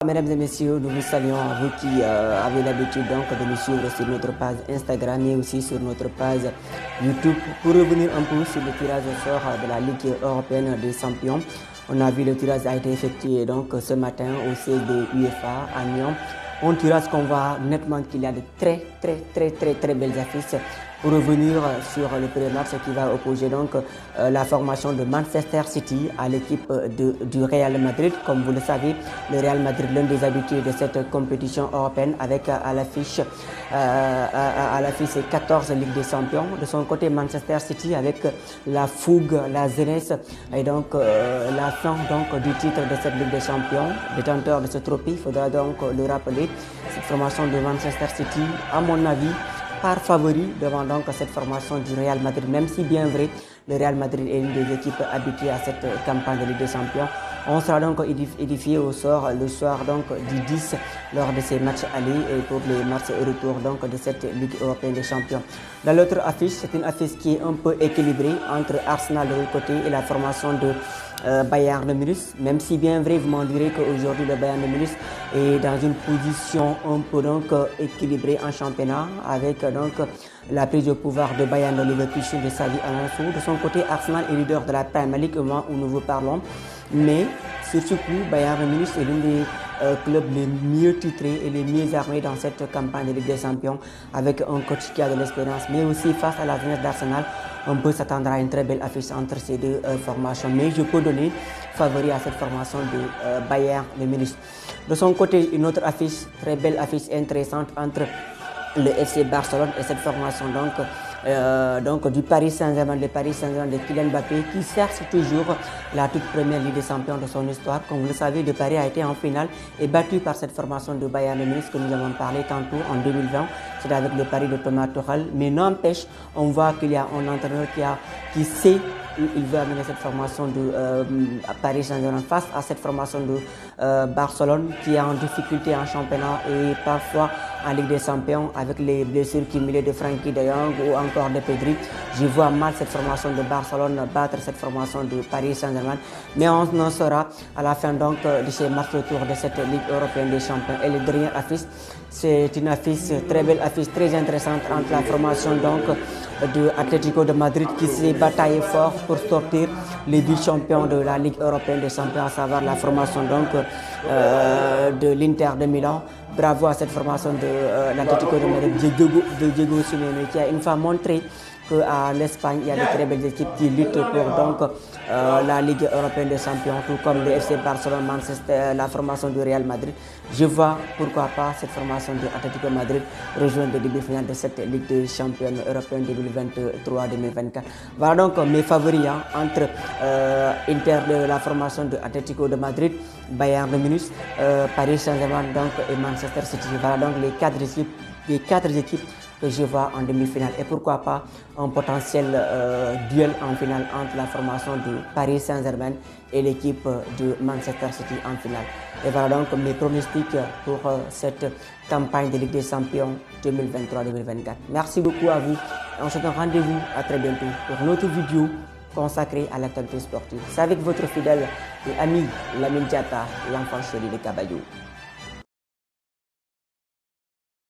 Mesdames et messieurs, nous vous saluons à vous qui avez l'habitude donc de nous suivre sur notre page Instagram et aussi sur notre page YouTube pour revenir un peu sur le tirage au sort de la Ligue européenne des champions. On a vu le tirage a été effectué donc ce matin au siège de UEFA à Nyon. Un tirage qu'on voit nettement qu'il y a de très belles affiches. Pour revenir sur le premier match qui va opposer donc la formation de Manchester City à l'équipe du Real Madrid. Comme vous le savez, le Real Madrid, l'un des habitués de cette compétition européenne, avec à l'affiche 14 Ligue des Champions. De son côté, Manchester City avec la fougue, la jeunesse et donc la fin donc, du titre de cette Ligue des Champions, détenteur de ce trophée. Il faudra donc le rappeler. Cette formation de Manchester City, à mon avis, par favori devant donc cette formation du Real Madrid, même si bien vrai, le Real Madrid est une des équipes habituées à cette campagne de Ligue des Champions. On sera donc édifié au sort le soir donc du 10 lors de ces matchs allés et pour les matchs retour donc de cette Ligue européenne des champions. Dans l'autre affiche, c'est une affiche qui est un peu équilibrée entre Arsenal de l'autre côté et la formation de Bayern de Munich, même si bien vrai vous m'en direz qu'aujourd'hui le Bayern de Munich est dans une position un peu donc équilibrée en championnat avec donc la prise de pouvoir de Bayern de Leverkusen de Xabi Alonso. De son côté, Arsenal est leader de la Premier League au moment où nous vous parlons, mais sur ce coup, Bayern de Munich est l'un des clubs les mieux titrés et les mieux armés dans cette campagne de Ligue des Champions, avec un coach qui a de l'expérience, mais aussi face à la jeunesse d'Arsenal. On peut s'attendre à une très belle affiche entre ces deux formations, mais je peux donner favori à cette formation de Bayern de Munich. De son côté, une autre affiche, très belle affiche intéressante entre le FC Barcelone et cette formation donc du Paris Saint-Germain, le Paris Saint-Germain de Kylian Mbappé, qui cherche toujours la toute première Ligue des Champions de son histoire. Comme vous le savez, le Paris a été en finale et battu par cette formation de Bayern de Munich que nous avons parlé tantôt en 2020. C'est avec le Paris de Thomas Tuchel, mais n'empêche, on voit qu'il y a un entraîneur qui sait où il veut amener cette formation de Paris Saint-Germain face à cette formation de Barcelone qui est en difficulté en championnat et parfois en Ligue des Champions avec les blessures cumulées de Frenkie de Jong ou encore de Pedri. Je vois mal cette formation de Barcelone battre cette formation de Paris Saint-Germain, mais on en saura à la fin donc de ces matchs retour de cette Ligue européenne des champions. Et le dernier affiche, c'est une affiche, très belle affiche, très intéressante entre la formation donc de Atlético de Madrid qui s'est bataillé fort pour sortir les vice-champions de la Ligue européenne des champions, à savoir la formation donc de l'Inter de Milan. Bravo à cette formation de l'Atlético de Madrid de Diego Simeone qui a une fois montré qu'à l'Espagne, il y a de très belles équipes qui luttent pour donc, la Ligue européenne des champions, tout comme le FC Barcelone, Manchester, la formation du Real Madrid. Je vois pourquoi pas cette formation de Atlético Madrid rejoindre les demi-finales de cette Ligue des champions européenne 2023-2024. Voilà donc mes favoris entre Inter de la formation de Atlético de Madrid, Bayern de Munich, Paris Saint-Germain et Manchester City. Voilà donc les quatre équipes que je vois en demi-finale et pourquoi pas un potentiel duel en finale entre la formation de Paris Saint-Germain et l'équipe de Manchester City en finale. Et voilà donc mes pronostics pour cette campagne de Ligue des Champions 2023-2024. Merci beaucoup à vous et on se donne rendez-vous à très bientôt pour notre vidéo consacrée à l'actualité sportive. C'est avec votre fidèle et ami Lamine Diatta, l'enfant chéri de Caballo.